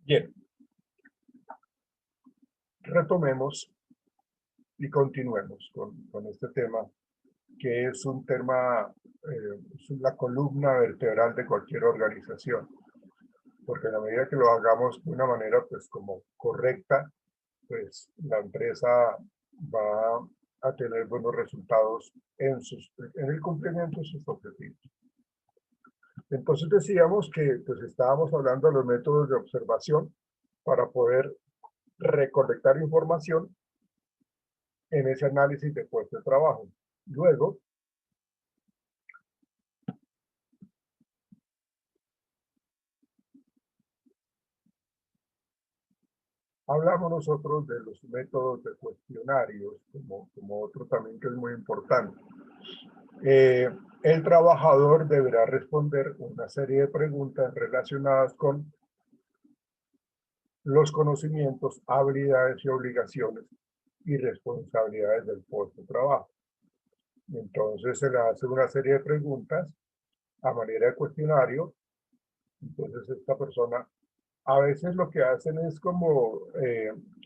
Bien, retomemos y continuemos con este tema, que es un tema, es la columna vertebral de cualquier organización, porque a la medida que lo hagamos de una manera, pues, como correcta, pues, la empresa va a tener buenos resultados en el cumplimiento de sus objetivos. Entonces decíamos que, pues, estábamos hablando de los métodos de observación para poder recolectar información en ese análisis de puesto de trabajo. Luego, hablamos nosotros de los métodos de cuestionarios, como otro también que es muy importante. Eh, el trabajador deberá responder una serie de preguntas relacionadas con los conocimientos, habilidades y obligaciones y responsabilidades del puesto de trabajo. Entonces se le hace una serie de preguntas a manera de cuestionario. Entonces esta persona a veces lo que hacen es como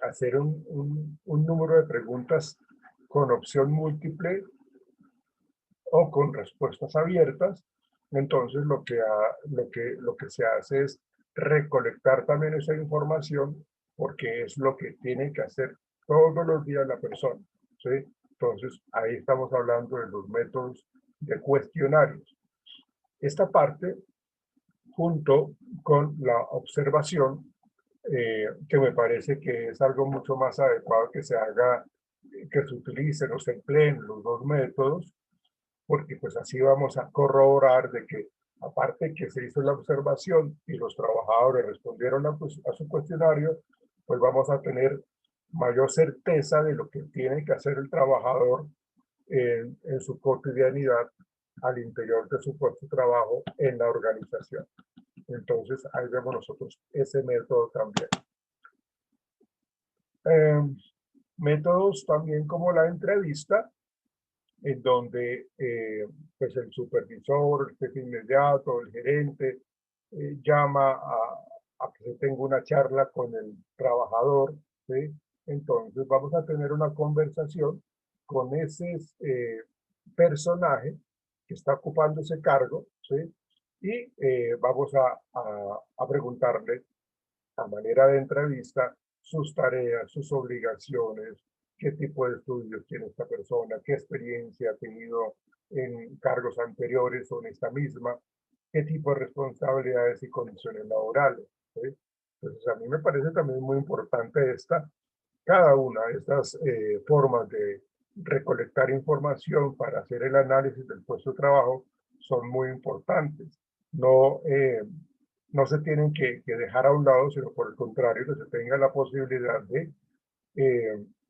hacer un número de preguntas con opción múltiple o con respuestas abiertas. Entonces lo que se hace es recolectar también esa información porque es lo que tiene que hacer todos los días la persona, ¿sí? Entonces ahí estamos hablando de los métodos de cuestionarios. Esta parte, junto con la observación, que me parece que es algo mucho más adecuado que se haga, que se utilicen o se empleen los dos métodos, porque pues así vamos a corroborar de que aparte que se hizo la observación y los trabajadores respondieron a su cuestionario, pues vamos a tener mayor certeza de lo que tiene que hacer el trabajador en su cotidianidad al interior de su puesto de trabajo en la organización. Entonces, ahí vemos nosotros ese método también. Eh, métodos también como la entrevista, en donde pues el supervisor, el jefe inmediato, el gerente, llama a que se tenga una charla con el trabajador, ¿sí? Entonces vamos a tener una conversación con ese personaje que está ocupando ese cargo, ¿sí? Y vamos a preguntarle a manera de entrevista sus tareas, sus obligaciones, qué tipo de estudios tiene esta persona, qué experiencia ha tenido en cargos anteriores o en esta misma, qué tipo de responsabilidades y condiciones laborales, ¿sí? Entonces, a mí me parece también muy importante cada una de estas formas de recolectar información para hacer el análisis del puesto de trabajo son muy importantes. No, no se tienen que dejar a un lado, sino por el contrario, que se tenga la posibilidad de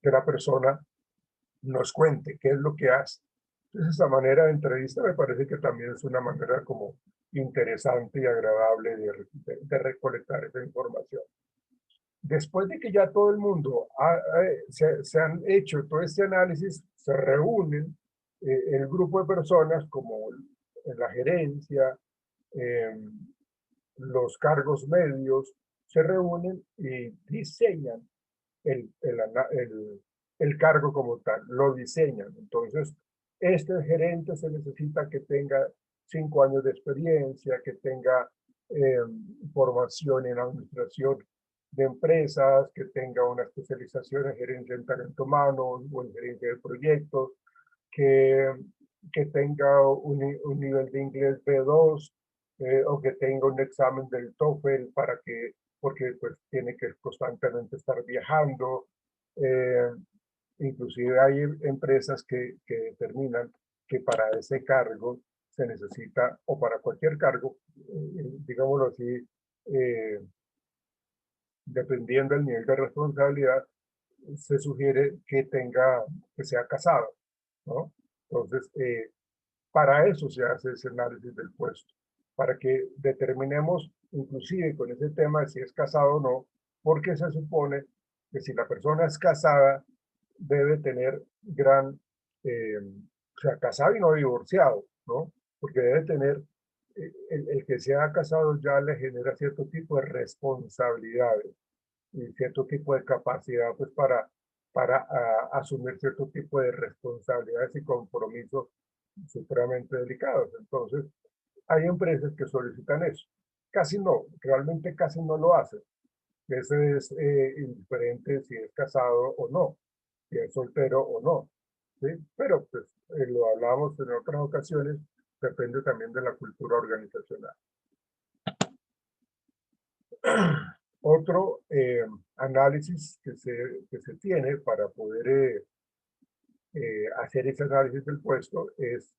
que la persona nos cuente qué es lo que hace. Entonces, esa manera de entrevista me parece que también es una manera como interesante y agradable de recolectar esa información. Después de que ya todo el mundo se han hecho todo este análisis, se reúnen el grupo de personas como en la gerencia, eh, los cargos medios, se reúnen y diseñan el, el, el cargo como tal, lo diseñan. Entonces, este gerente se necesita que tenga 5 años de experiencia, que tenga eh, formación en administración de empresas, que tenga una especialización en gerencia en talento humano o en gerencia de proyectos, que, que tenga un nivel de inglés B2 o que tenga un examen del TOEFL porque pues tiene que constantemente estar viajando. Eh, inclusive hay empresas que determinan que para ese cargo se necesita, o para cualquier cargo, digámoslo así, eh, dependiendo del nivel de responsabilidad, se sugiere que sea casado, ¿no? Entonces, para eso se hace ese análisis del puesto, para que determinemos, inclusive con ese tema de si es casado o no, porque se supone que si la persona es casada, debe tener o sea, casado y no divorciado, ¿no? Porque debe tener el que se ha casado ya le genera cierto tipo de responsabilidades y cierto tipo de capacidad pues para asumir cierto tipo de responsabilidades y compromisos supremamente delicados. Entonces, hay empresas que solicitan eso. Casi no, realmente casi no lo hacen. Eso es indiferente si es casado o no, si es soltero o no. ¿Sí? Pero pues lo hablamos en otras ocasiones, depende también de la cultura organizacional. Otro análisis que se tiene para poder hacer ese análisis del puesto es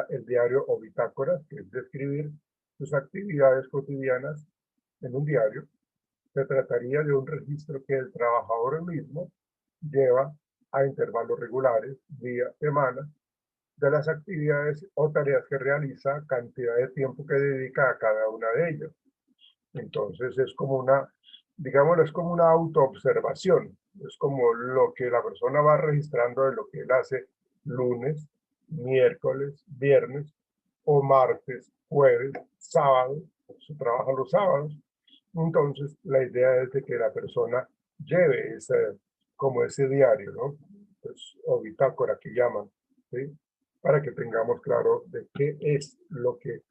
el diario o bitácora, que es describir sus actividades cotidianas en un diario. Se trataría de un registro que el trabajador mismo lleva a intervalos regulares, día, semana, de las actividades o tareas que realiza, cantidad de tiempo que dedica a cada una de ellas. Entonces es como digámoslo, es como una autoobservación. Es como lo que la persona va registrando de lo que él hace lunes, miércoles, viernes o martes, jueves, sábado. Se trabaja los sábados. Entonces la idea es de que la persona lleve como ese diario, ¿no? Pues, o bitácora que llaman, ¿sí? Para que tengamos claro de qué es lo que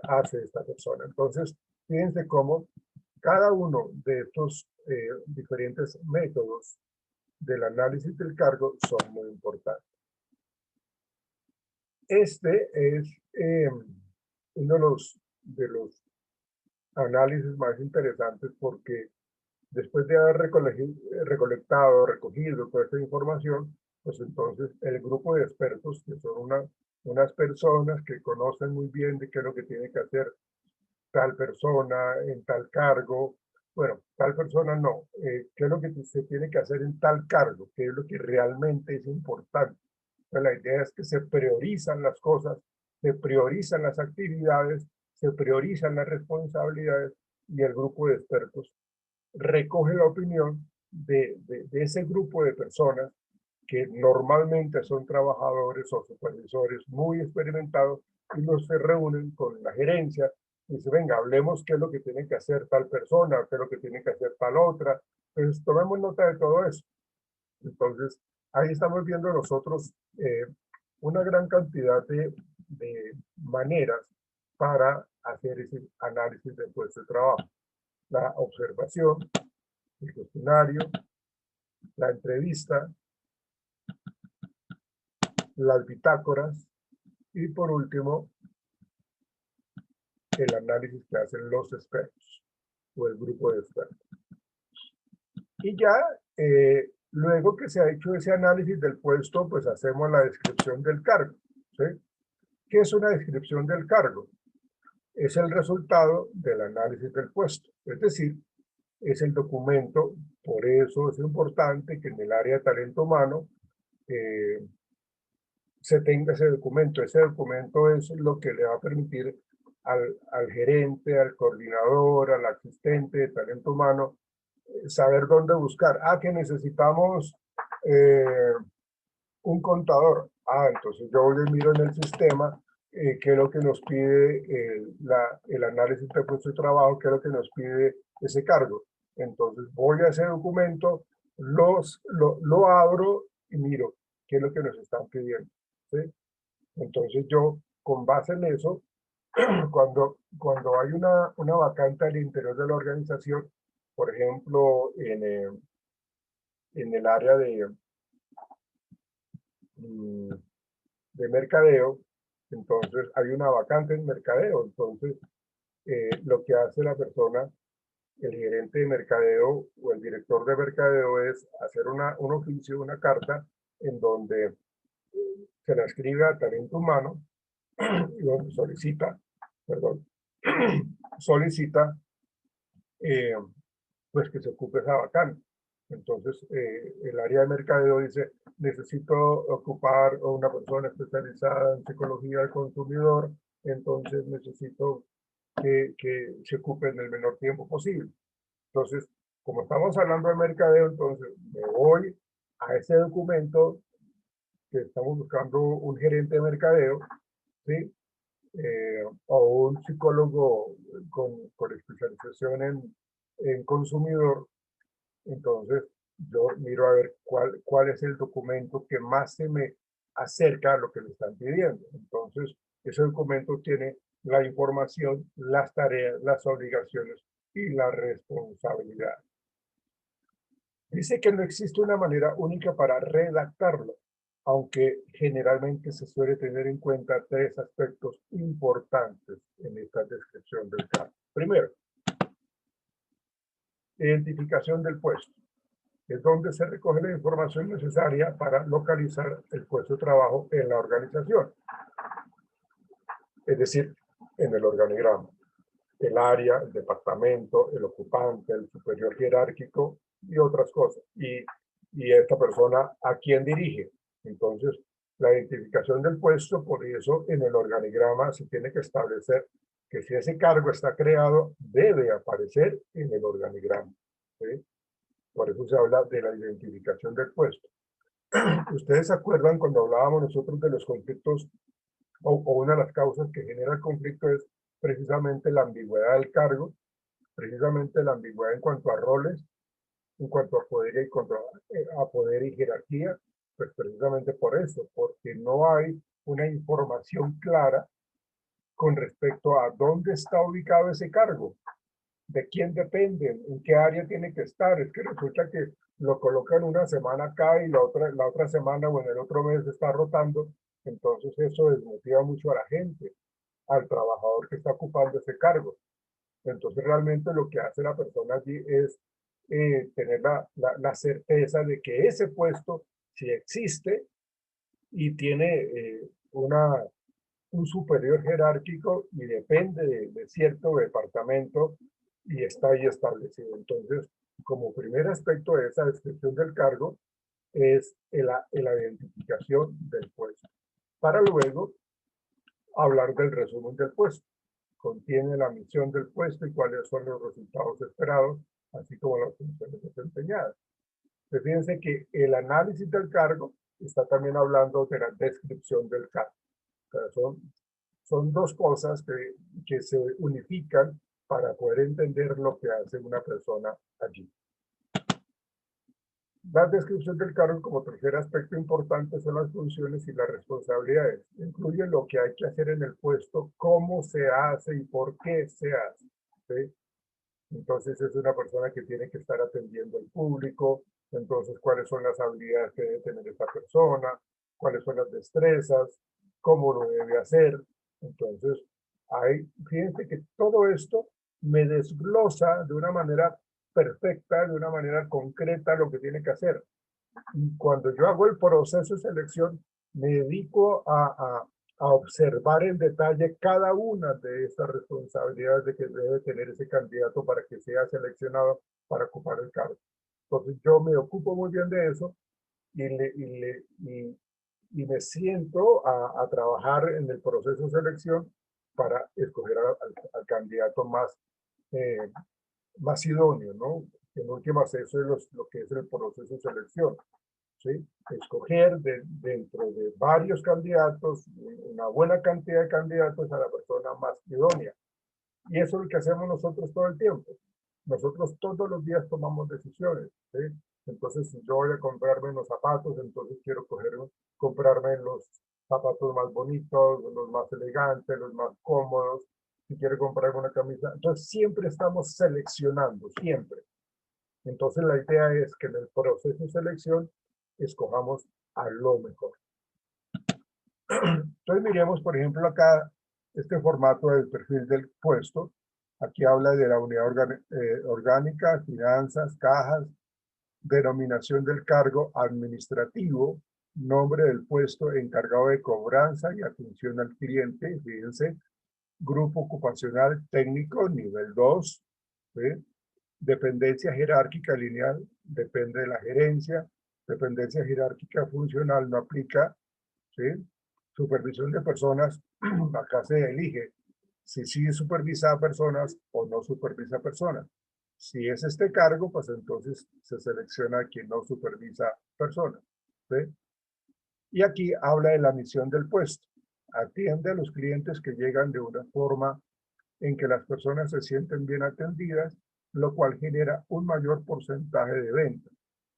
hace esta persona. Entonces, fíjense cómo cada uno de estos diferentes métodos del análisis del cargo son muy importantes. Este es uno de los análisis más interesantes porque después de haber recolectado, recogido toda esta información, pues entonces el grupo de expertos, que son unas personas que conocen muy bien de qué es lo que tiene que hacer tal persona en tal cargo, bueno, tal persona no, qué es lo que se tiene que hacer en tal cargo, qué es lo que realmente es importante. Pues la idea es que se priorizan las cosas, se priorizan las actividades, se priorizan las responsabilidades y el grupo de expertos recoge la opinión de ese grupo de personas que normalmente son trabajadores o supervisores muy experimentados y los se reúnen con la gerencia y dicen, venga, hablemos qué es lo que tiene que hacer tal persona, qué es lo que tiene que hacer tal otra. Pues tomemos nota de todo eso. Entonces, ahí estamos viendo nosotros una gran cantidad de maneras para hacer ese análisis del puesto de trabajo. La observación, el cuestionario, la entrevista, las bitácoras y por último, el análisis que hacen los expertos o el grupo de expertos. Y ya, luego que se ha hecho ese análisis del puesto, pues hacemos la descripción del cargo. ¿Sí? ¿Qué es una descripción del cargo? Es el resultado del análisis del puesto. Es decir, es el documento, por eso es importante que en el área de talento humano se tenga ese documento. Ese documento es lo que le va a permitir al gerente, al coordinador, al asistente de talento humano, saber dónde buscar. Ah, que necesitamos un contador. Ah, entonces yo voy y miro en el sistema qué es lo que nos pide el análisis de puesto de trabajo, qué es lo que nos pide ese cargo. Entonces voy a ese documento, lo abro y miro qué es lo que nos están pidiendo. ¿Sí? Entonces yo, con base en eso, cuando hay una vacante al interior de la organización, por ejemplo, en el área de mercadeo, entonces hay una vacante en mercadeo, entonces lo que hace la persona, el gerente de mercadeo o el director de mercadeo es hacer un oficio, una carta, en donde se la escribe a talento humano y donde solicita, perdón, solicita pues que se ocupe esa vacante. Entonces, el área de mercadeo dice, necesito ocupar a una persona especializada en psicología del consumidor, entonces necesito que se ocupe en el menor tiempo posible. Entonces, como estamos hablando de mercadeo, entonces me voy a ese documento que estamos buscando un gerente de mercadeo, ¿sí? o un psicólogo con especialización en consumidor, entonces yo miro a ver cuál es el documento que más se me acerca a lo que me están pidiendo. Entonces, ese documento tiene la información, las tareas, las obligaciones y la responsabilidad. Dice que no existe una manera única para redactarlo, aunque generalmente se suele tener en cuenta tres aspectos importantes en esta descripción del caso. Primero, identificación del puesto, es donde se recoge la información necesaria para localizar el puesto de trabajo en la organización, es decir, en el organigrama. El área, el departamento, el ocupante, el superior jerárquico y otras cosas. Y esta persona a quién dirige. Entonces, la identificación del puesto, por eso en el organigrama se tiene que establecer que si ese cargo está creado, debe aparecer en el organigrama. ¿Sí? Por eso se habla de la identificación del puesto. Ustedes se acuerdan cuando hablábamos nosotros de los conflictos, o una de las causas que genera el conflicto es precisamente la ambigüedad del cargo, precisamente la ambigüedad en cuanto a roles, en cuanto a poder a poder y jerarquía, pues precisamente por eso, porque no hay una información clara con respecto a dónde está ubicado ese cargo, de quién depende, en qué área tiene que estar. Es que resulta que lo colocan una semana acá y la otra semana o en el otro mes está rotando. Entonces eso desmotiva mucho a la gente, al trabajador que está ocupando ese cargo. Entonces realmente lo que hace la persona allí es tener la certeza de que ese puesto sí existe y tiene un superior jerárquico y depende de cierto departamento y está ahí establecido. Entonces, como primer aspecto de esa descripción del cargo es la identificación del puesto. Para luego hablar del resumen del puesto. Contiene la misión del puesto y cuáles son los resultados esperados, así como las funciones desempeñadas. Fíjense que el análisis del cargo está también hablando de la descripción del cargo. O sea, son dos cosas que se unifican para poder entender lo que hace una persona allí. La descripción del cargo como tercer aspecto importante son las funciones y las responsabilidades. Incluye lo que hay que hacer en el puesto, cómo se hace y por qué se hace. ¿Sí? Entonces es una persona que tiene que estar atendiendo al público. Entonces, ¿cuáles son las habilidades que debe tener esta persona? ¿Cuáles son las destrezas? ¿Cómo lo debe hacer? Entonces, fíjense que todo esto me desglosa de una manera perfecta, de una manera concreta lo que tiene que hacer. Y cuando yo hago el proceso de selección, me dedico a observar en detalle cada una de estas responsabilidades de que debe tener ese candidato para que sea seleccionado para ocupar el cargo. Entonces yo me ocupo muy bien de eso y me siento a trabajar en el proceso de selección para escoger al candidato más idóneo, ¿no? En últimas, eso es lo que es el proceso de selección. ¿Sí? Escoger dentro de varios candidatos, una buena cantidad de candidatos a la persona más idónea. Y eso es lo que hacemos nosotros todo el tiempo. Nosotros todos los días tomamos decisiones. ¿Sí? Entonces, si yo voy a comprarme unos zapatos, entonces quiero comprarme los zapatos más bonitos, los más elegantes, los más cómodos. Si quiero comprarme una camisa. Entonces, siempre estamos seleccionando, siempre. Entonces, la idea es que en el proceso de selección escojamos a lo mejor. Entonces miremos, por ejemplo, acá este formato del perfil del puesto. Aquí habla de la unidad orgánica, finanzas, cajas, denominación del cargo administrativo, nombre del puesto encargado de cobranza y atención al cliente, fíjense, grupo ocupacional técnico, nivel 2, ¿sí? Dependencia jerárquica lineal, depende de la gerencia, dependencia jerárquica funcional no aplica, ¿sí? Supervisión de personas, acá se elige si sí supervisa a personas o no supervisa a personas. Si es este cargo, pues entonces se selecciona a quien no supervisa personas, ¿sí? Y aquí habla de la misión del puesto. atiende a los clientes que llegan de una forma en que las personas se sienten bien atendidas, lo cual genera un mayor porcentaje de ventas.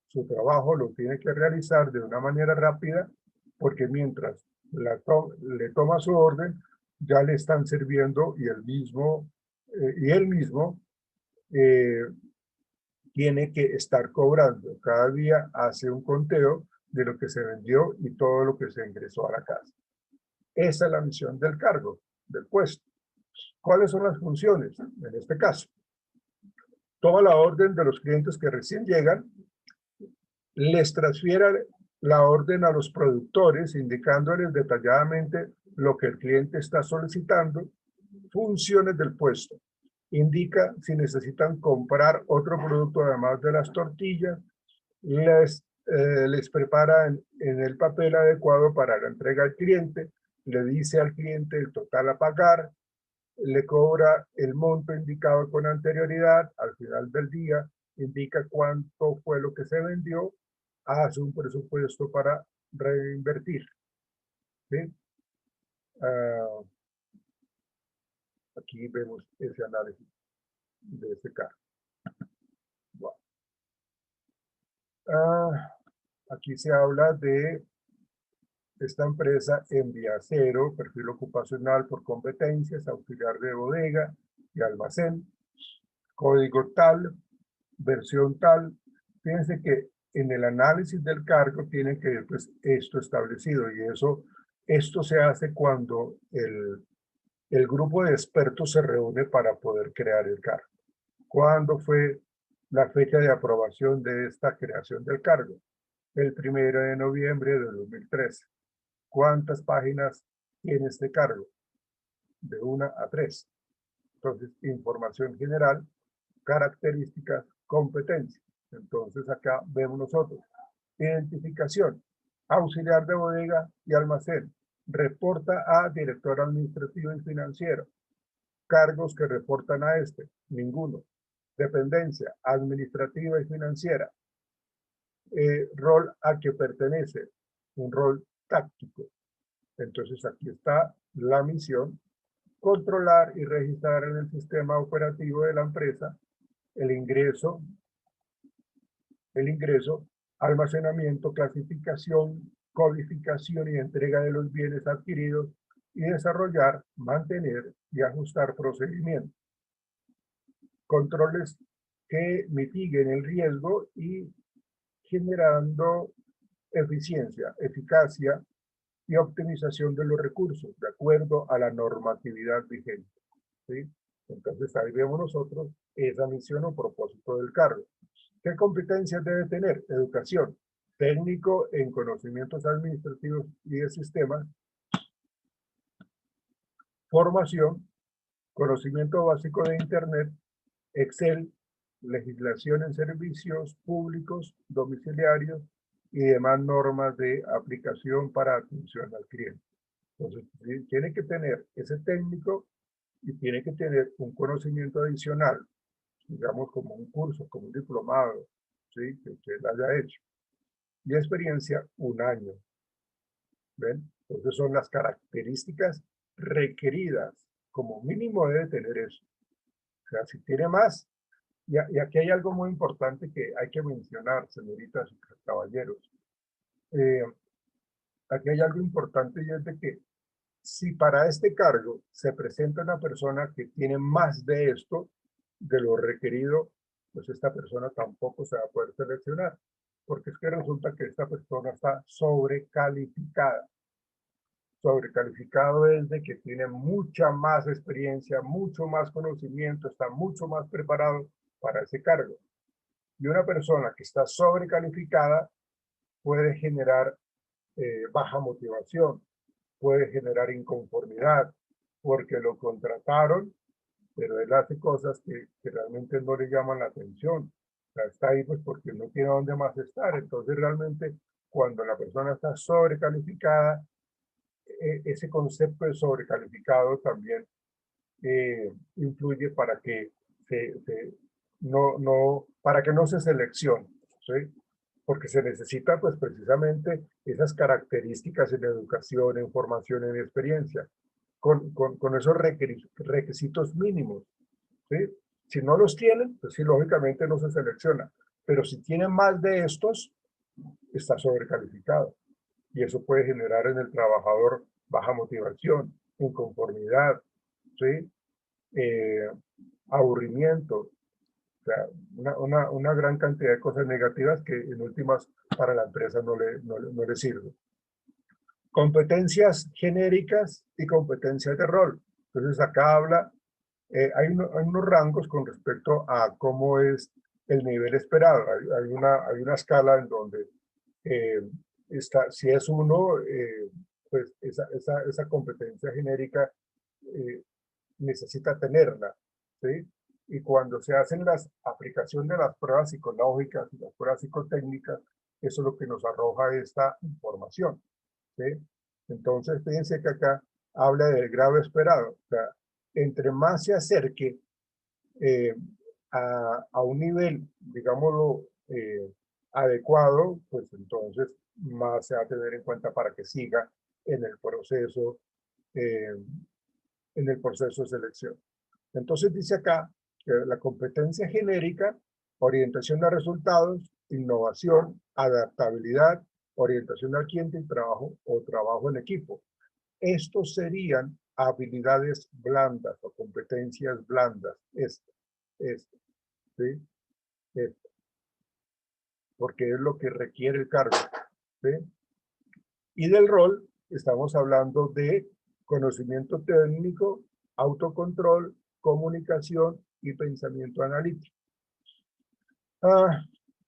Su trabajo lo tiene que realizar de una manera rápida porque mientras le toma su orden, ya le están sirviendo y él mismo eh, tiene que estar cobrando. Cada día hace un conteo de lo que se vendió y todo lo que se ingresó a la casa. Esa es la misión del cargo, del puesto. ¿Cuáles son las funciones? En este caso, toma la orden de los clientes que recién llegan, les transfiere la orden a los productores, indicándoles detalladamente lo que el cliente está solicitando, funciones del puesto. Indica si necesitan comprar otro producto además de las tortillas, les prepara en el papel adecuado para la entrega al cliente, le dice al cliente el total a pagar, le cobra el monto indicado con anterioridad, al final del día indica cuánto fue lo que se vendió, hace un presupuesto para reinvertir. ¿Sí? Aquí vemos ese análisis de este caso. Wow. Aquí se habla de esta empresa en Viacero, perfil ocupacional por competencias, auxiliar de bodega y almacén, código tal, versión tal. Fíjense que en el análisis del cargo tiene que ver pues, esto establecido y esto se hace cuando el grupo de expertos se reúne para poder crear el cargo. ¿Cuándo fue la fecha de aprobación de esta creación del cargo? El 1 de noviembre de 2013. ¿Cuántas páginas tiene este cargo? De 1 a 3. Entonces, información general, características, competencias. Entonces, acá vemos nosotros. Identificación, auxiliar de bodega y almacén. Reporta a director administrativo y financiero. Cargos que reportan a este, ninguno. Dependencia administrativa y financiera. Rol a que pertenece, un rol táctico. Entonces aquí está la misión, controlar y registrar en el sistema operativo de la empresa el ingreso, almacenamiento, clasificación, codificación y entrega de los bienes adquiridos y desarrollar, mantener y ajustar procedimientos. Controles que mitiguen el riesgo y generando eficiencia, eficacia y optimización de los recursos de acuerdo a la normatividad vigente. ¿Sí? Entonces ahí vemos nosotros esa misión o propósito del cargo. ¿Qué competencias debe tener? Educación, técnico en conocimientos administrativos y de sistemas, formación, conocimiento básico de Internet, Excel, legislación en servicios públicos, domiciliarios y demás normas de aplicación para atención al cliente. Entonces, tiene que tener ese técnico y tiene que tener un conocimiento adicional, digamos como un curso, como un diplomado, ¿sí? Que usted haya hecho. Y experiencia, 1 año. ¿Ven? Entonces son las características requeridas. Como mínimo debe tener eso. O sea, si tiene más, y aquí hay algo muy importante que hay que mencionar, señoritas y caballeros. Aquí hay algo importante y es de que si para este cargo se presenta una persona que tiene más de esto, de lo requerido, pues esta persona tampoco se va a poder seleccionar, porque es que resulta que esta persona está sobrecalificada. Sobrecalificado es de que tiene mucha más experiencia, mucho más conocimiento, está mucho más preparado para ese cargo. Y una persona que está sobrecalificada puede generar baja motivación, puede generar inconformidad, porque lo contrataron, pero él hace cosas que realmente no le llaman la atención. O sea, está ahí pues porque no tiene dónde más estar. Entonces realmente cuando la persona está sobrecalificada, ese concepto de sobrecalificado también influye para que para que no se seleccione, ¿sí? porque se necesita pues precisamente esas características en educación, en formación, en experiencia, con esos requisitos mínimos, ¿sí? Si no los tienen, pues sí, lógicamente no se selecciona, pero si tienen más de estos, está sobrecalificado. Y eso puede generar en el trabajador baja motivación, inconformidad, ¿sí? Eh, aburrimiento, o sea, una gran cantidad de cosas negativas que en últimas para la empresa no le sirve. Competencias genéricas y competencias de rol. Entonces acá habla, hay unos rangos con respecto a cómo es el nivel esperado. Hay una escala en donde eh, si es uno, pues esa competencia genérica eh, necesita tenerla, ¿sí? Y cuando se hacen las aplicación de las pruebas psicológicas y las pruebas psicotécnicas, eso es lo que nos arroja esta información, ¿sí? Entonces, fíjense que acá habla del grado esperado. O sea, entre más se acerque eh, a un nivel, digámoslo, adecuado, pues entonces más se va a tener en cuenta para que siga en el proceso, eh, en el proceso de selección. Entonces dice acá que la competencia genérica, orientación a resultados, innovación, adaptabilidad, orientación al cliente y trabajo o trabajo en equipo. Estos serían habilidades blandas o competencias blandas. Esto, ¿sí? Esto, porque es lo que requiere el cargo, ¿sí? Y del rol, estamos hablando de conocimiento técnico, autocontrol, comunicación y pensamiento analítico.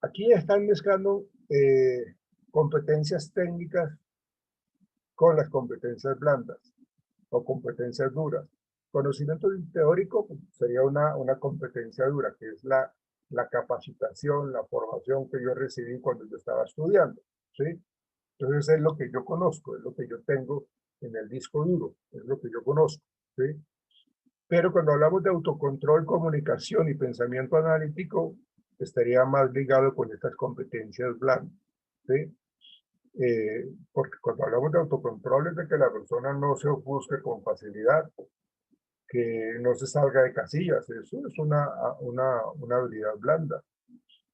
Aquí están mezclando competencias técnicas con las competencias blandas o competencias duras. Conocimiento teórico pues, sería una competencia dura, que es la capacitación, la formación que yo recibí cuando yo estaba estudiando, ¿sí? Entonces es lo que yo conozco, es lo que yo tengo en el disco duro, es lo que yo conozco, ¿sí? Pero cuando hablamos de autocontrol, comunicación y pensamiento analítico, estaría más ligado con estas competencias blandas, ¿sí? Porque cuando hablamos de autocontrol es de que la persona no se ofusque con facilidad, que no se salga de casillas, eso es una habilidad blanda.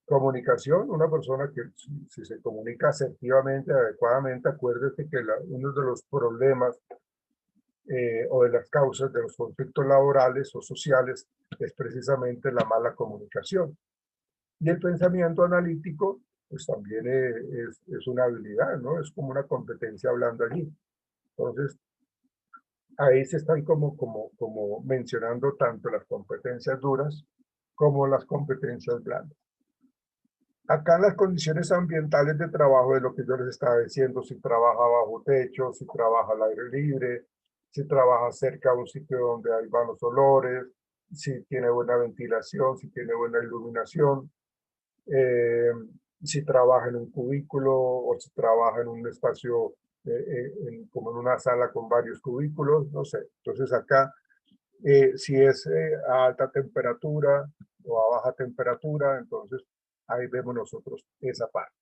Comunicación, una persona que si se comunica asertivamente, adecuadamente, acuérdate que uno de los problemas o de las causas de los conflictos laborales o sociales es precisamente la mala comunicación. Y el pensamiento analítico, pues también es una habilidad, ¿no? Es como una competencia hablando allí. Entonces, ahí se están como mencionando tanto las competencias duras como las competencias blandas. Acá en las condiciones ambientales de trabajo, de lo que yo les estaba diciendo, si trabaja bajo techo, si trabaja al aire libre, si trabaja cerca de un sitio donde hay malos olores, si tiene buena ventilación, si tiene buena iluminación, eh, si trabaja en un cubículo o si trabaja en un espacio como en una sala con varios cubículos, no sé. Entonces acá, si es a alta temperatura o a baja temperatura, entonces ahí vemos nosotros esa parte.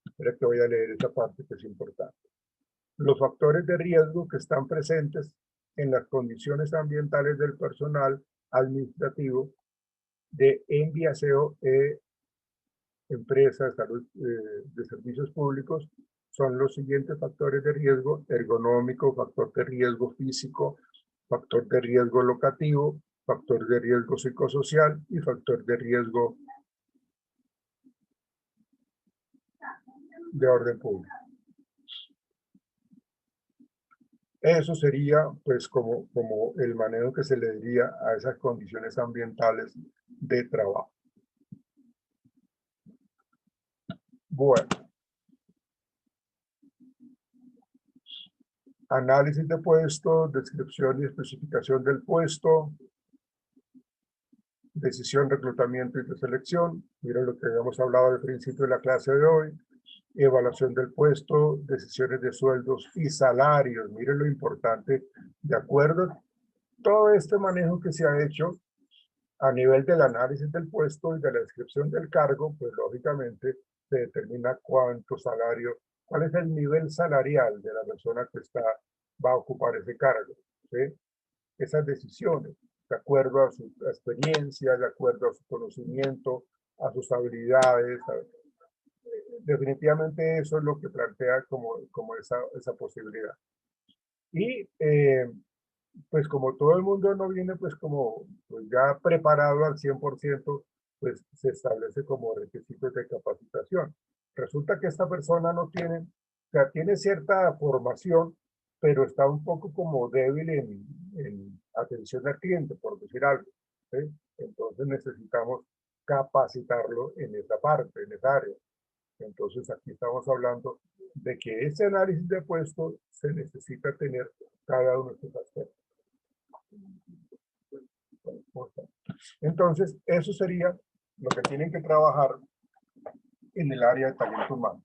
Espera que voy a leer esta parte que es importante. Los factores de riesgo que están presentes en las condiciones ambientales del personal administrativo de enviaseo empresas de servicios públicos son los siguientes factores de riesgo: ergonómico, factor de riesgo físico, factor de riesgo locativo, factor de riesgo psicosocial y factor de riesgo de orden público. Eso sería pues como el manejo que se le diría a esas condiciones ambientales de trabajo. Bueno, análisis de puesto, descripción y especificación del puesto, decisión, reclutamiento y de selección. Miren lo que habíamos hablado al principio de la clase de hoy. Evaluación del puesto, decisiones de sueldos y salarios. Miren lo importante, de acuerdo a todo este manejo que se ha hecho a nivel del análisis del puesto y de la descripción del cargo, pues lógicamente se determina cuánto salario, cuál es el nivel salarial de la persona que va a ocupar ese cargo, ¿sí? Esas decisiones, de acuerdo a su experiencia, de acuerdo a su conocimiento, a sus habilidades. Definitivamente eso es lo que plantea como esa posibilidad. Y pues como todo el mundo no viene pues como pues ya preparado al 100%, pues se establece como requisitos de capacitación. Resulta que esta persona no tiene, o sea, tiene cierta formación, pero está un poco como débil en atención al cliente, por decir algo, ¿sí? Entonces necesitamos capacitarlo en esa parte, en esa área. Entonces aquí estamos hablando de que ese análisis de puesto se necesita tener cada uno de estos aspectos. Entonces, eso sería lo que tienen que trabajar en el área de talento humano.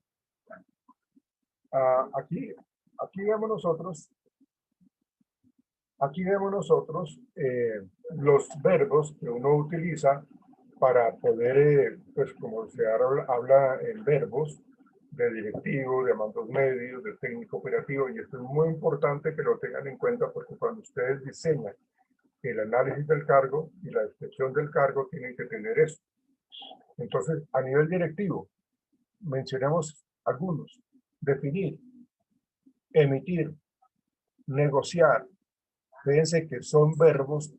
Aquí vemos nosotros los verbos que uno utiliza para poder, pues como se habla en verbos, de directivo, de mandos medios, de técnico operativo, y esto es muy importante que lo tengan en cuenta porque cuando ustedes diseñan el análisis del cargo y la descripción del cargo tienen que tener eso. Entonces, a nivel directivo, mencionemos algunos: definir, emitir, negociar. Fíjense que son verbos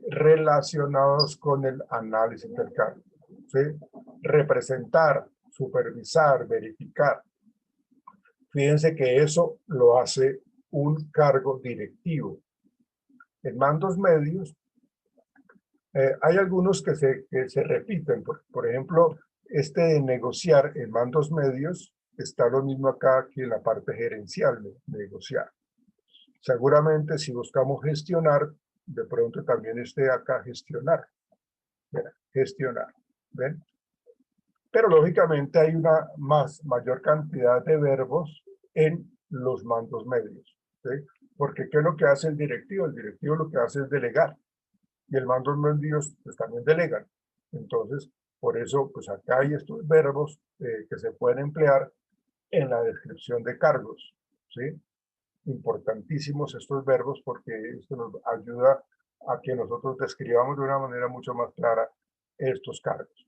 relacionados con el análisis del cargo, ¿sí? Representar, supervisar, verificar. Fíjense que eso lo hace un cargo directivo. En mandos medios, hay algunos que se repiten. Por ejemplo, este de negociar en mandos medios está lo mismo acá que en la parte gerencial de negociar. Seguramente si buscamos gestionar, de pronto también esté acá gestionar. Gestionar, ¿ven? Pero lógicamente hay una mayor cantidad de verbos en los mandos medios, ¿sí? Porque ¿qué es lo que hace el directivo? El directivo lo que hace es delegar. Y el mandos medios pues también delegan. Entonces, por eso, pues acá hay estos verbos que se pueden emplear en la descripción de cargos, ¿sí? Importantísimos estos verbos porque esto nos ayuda a que nosotros describamos de una manera mucho más clara estos cargos.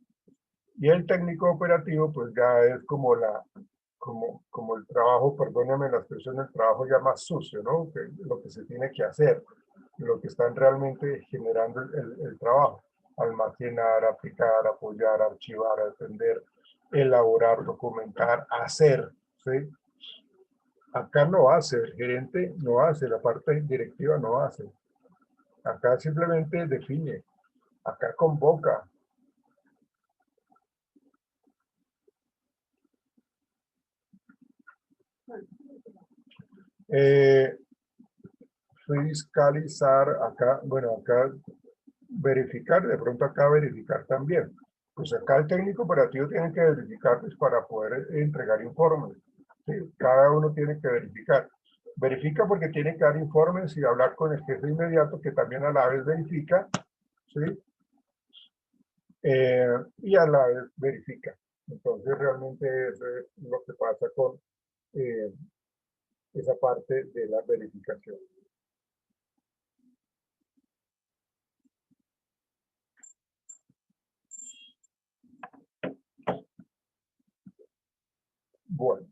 Y el técnico operativo, pues ya es como el trabajo, perdónenme la expresión, el trabajo ya más sucio, ¿no? Lo que se tiene que hacer, lo que están realmente generando el trabajo: almacenar, aplicar, apoyar, archivar, atender, elaborar, documentar, hacer, ¿sí? Acá no hace, el gerente no hace, la parte directiva no hace. Acá simplemente define, acá convoca. Fiscalizar, acá, bueno, acá verificar, de pronto acá verificar también. Pues acá el técnico operativo tiene que verificar pues, para poder entregar informes. ¿Sí? Cada uno tiene que verificar. Verifica porque tiene que dar informes y hablar con el jefe inmediato, que también a la vez verifica, ¿sí? Y a la vez verifica. Entonces realmente eso es lo que pasa con esa parte de la verificación. Bueno.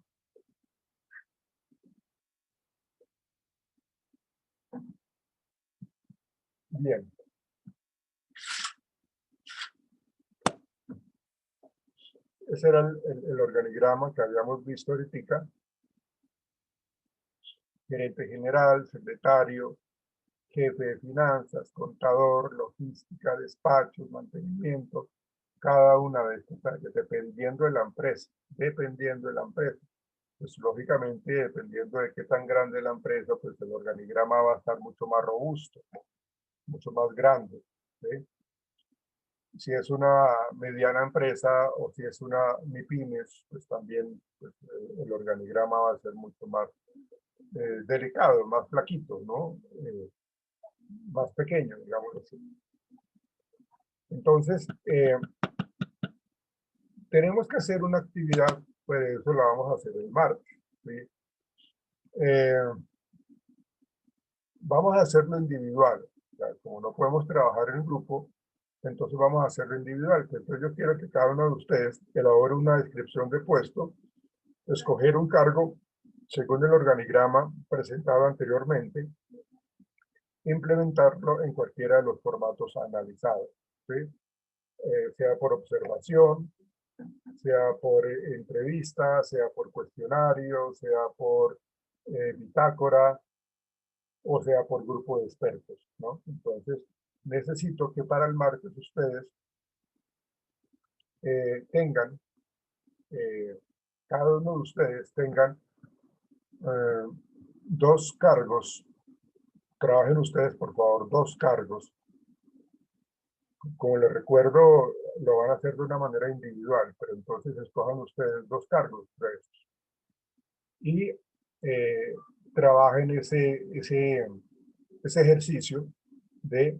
Bien. Ese era el organigrama que habíamos visto ahorita. Gerente general, secretario, jefe de finanzas, contador, logística, despachos, mantenimiento, cada una de estas áreas, dependiendo de la empresa, Pues lógicamente, dependiendo de qué tan grande es la empresa, pues el organigrama va a estar mucho más robusto, mucho más grande, ¿sí? Si es una mediana empresa o si es una MIPYMES, pues también pues, el organigrama va a ser mucho más delicado, más flaquito, ¿no? Más pequeño, digamos así. Entonces, tenemos que hacer una actividad, pues eso la vamos a hacer el martes, ¿sí? Vamos a hacerlo individual. O sea, como no podemos trabajar en grupo, entonces vamos a hacerlo individual. Entonces yo quiero que cada uno de ustedes elabore una descripción de puesto, escoger un cargo según el organigrama presentado anteriormente, implementarlo en cualquiera de los formatos analizados, ¿sí? Sea por observación, sea por entrevista, sea por cuestionario, sea por bitácora, o sea por grupo de expertos, ¿no? Entonces, necesito que para el martes ustedes tengan, cada uno de ustedes tengan dos cargos, trabajen ustedes por favor dos cargos. Como les recuerdo, lo van a hacer de una manera individual, pero entonces escojan ustedes dos cargos de estos. Y trabajen ese ejercicio de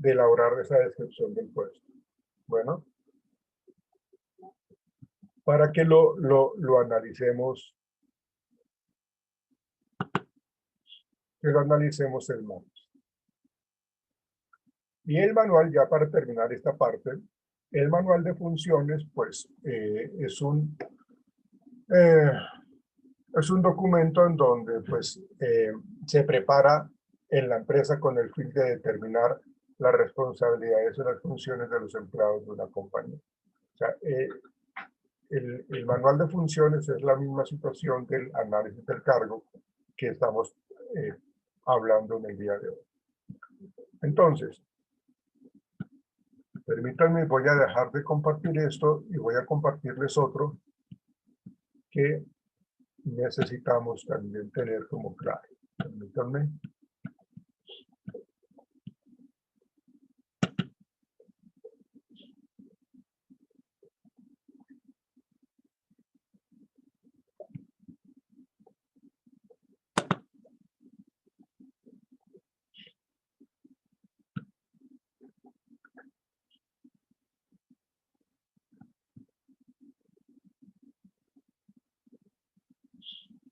elaborar esa descripción del puesto. Bueno, para que lo analicemos, el martes. Y el manual, ya para terminar esta parte, el manual de funciones, pues es un documento en donde pues se prepara en la empresa con el fin de determinar las responsabilidades o las funciones de los empleados de una compañía. O sea, el manual de funciones es la misma situación del análisis del cargo que estamos hablando en el día de hoy. Entonces, permítanme, voy a dejar de compartir esto y voy a compartirles otro que necesitamos también tener como clave. Permítanme.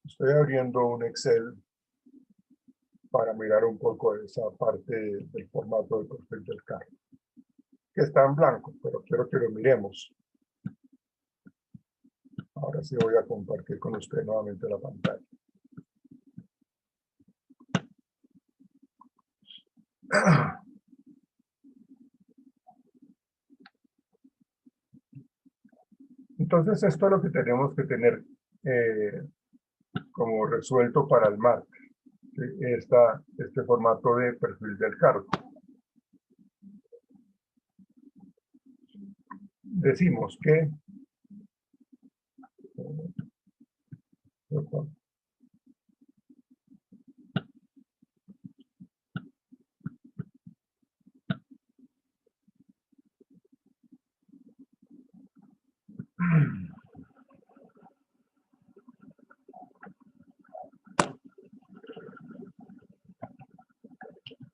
Estoy abriendo un Excel para mirar un poco esa parte del formato de perfil del cargo, que está en blanco, pero quiero que lo miremos. Ahora sí voy a compartir con usted nuevamente la pantalla. Entonces esto es lo que tenemos que tener como resuelto para el martes, ¿sí? Este formato de perfil del cargo. Decimos que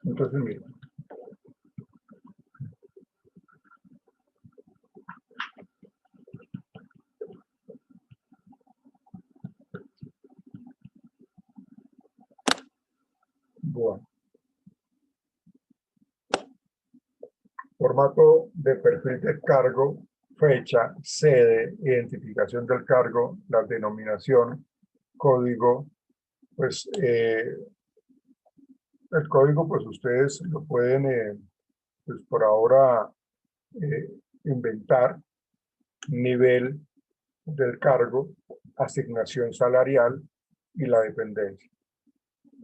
entonces mira, bueno, formato de perfil del cargo, fecha, sede, identificación del cargo, la denominación, código, pues el código pues ustedes lo pueden pues por ahora inventar, nivel del cargo, asignación salarial y la dependencia.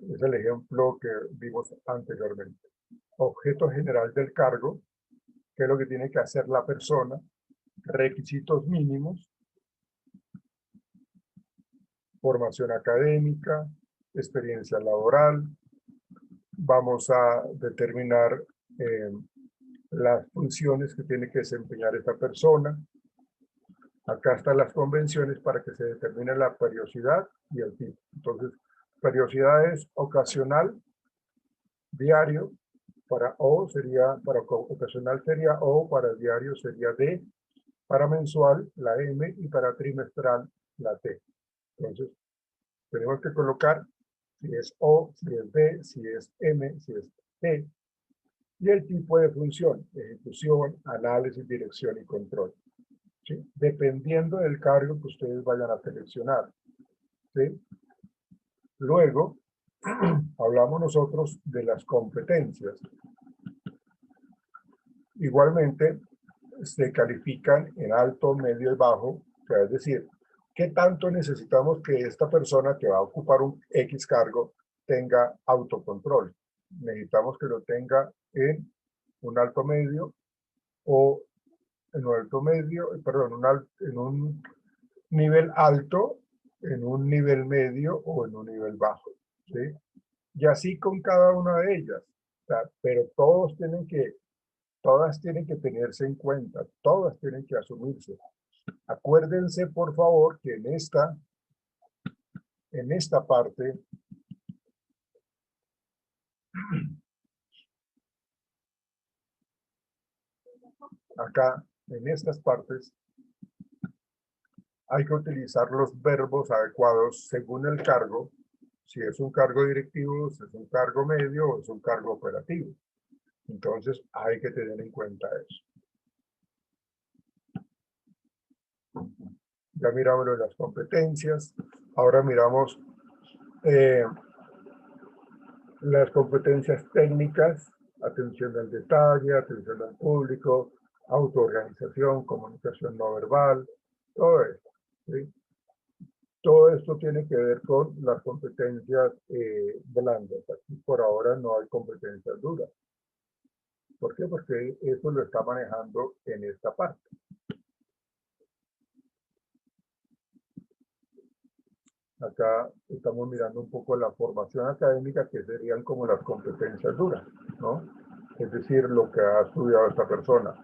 Es el ejemplo que vimos anteriormente. Objeto general del cargo, qué es lo que tiene que hacer la persona, requisitos mínimos, formación académica, experiencia laboral. Vamos a determinar las funciones que tiene que desempeñar esta persona. Acá están las convenciones para que se determine la periodicidad y el tipo. Entonces, periodicidad es ocasional, diario, para ocasional sería O, para el diario sería D, Para mensual, la M, y para trimestral, la T. Entonces, tenemos que colocar si es O, si es D, si es M, si es T, y el tipo de función: ejecución, análisis, dirección y control. ¿Sí? Dependiendo del cargo que ustedes vayan a seleccionar. ¿Sí? Luego, hablamos nosotros de las competencias. Igualmente, se califican en alto, medio y bajo, o sea, es decir, ¿qué tanto necesitamos que esta persona que va a ocupar un X cargo tenga autocontrol? Necesitamos que lo tenga en un alto medio o en un alto medio, perdón, en un nivel alto, en un nivel medio o en un nivel bajo, ¿sí? Y así con cada una de ellas, o sea, pero todas tienen que tenerse en cuenta, todas tienen que asumirse. Acuérdense, por favor, que en esta parte, acá, en estas partes, hay que utilizar los verbos adecuados según el cargo, si es un cargo directivo, si es un cargo medio o es un cargo operativo. Entonces, hay que tener en cuenta eso. Ya miramos las competencias. Ahora miramos las competencias técnicas: atención al detalle, atención al público, autoorganización, comunicación no verbal, todo esto. ¿Sí? Todo esto tiene que ver con las competencias blandas. Aquí por ahora no hay competencias duras. ¿Por qué? Porque eso lo está manejando en esta parte. Acá estamos mirando un poco la formación académica, que serían como las competencias duras, ¿no? Es decir, lo que ha estudiado esta persona.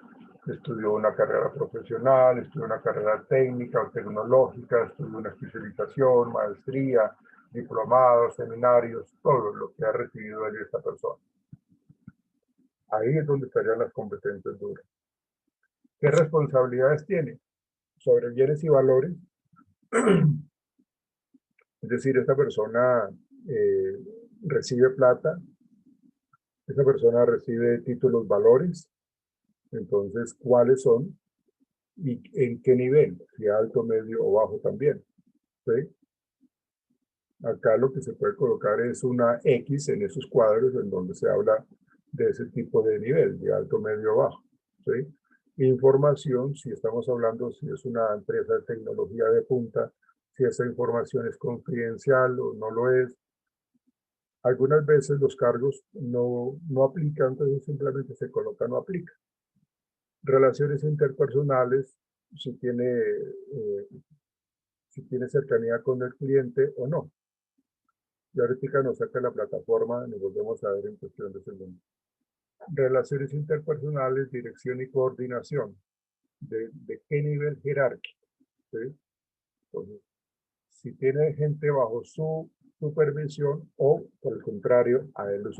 Estudió una carrera profesional, estudió una carrera técnica o tecnológica, estudió una especialización, maestría, diplomados, seminarios, todo lo que ha recibido de esta persona. Ahí es donde estarían las competencias duras. ¿Qué responsabilidades tiene? Sobre bienes y valores. Es decir, esta persona recibe plata, esta persona recibe títulos valores. Entonces, ¿cuáles son y en qué nivel? Si alto, medio o bajo también. ¿Sí? Acá lo que se puede colocar es una X en esos cuadros en donde se habla de ese tipo de nivel, de alto, medio o bajo. ¿Sí? Información, si estamos hablando, si es una empresa de tecnología de punta, si esa información es confidencial o no lo es. Algunas veces los cargos no aplican, entonces simplemente se coloca no aplica. Relaciones interpersonales, si tiene cercanía con el cliente o no. Y ahorita nos saca la plataforma, nos volvemos a ver en cuestión de segundos. Relaciones interpersonales, dirección y coordinación. ¿De qué nivel jerárquico? ¿Sí? Entonces, si tiene gente bajo su supervisión o, por el contrario, a él lo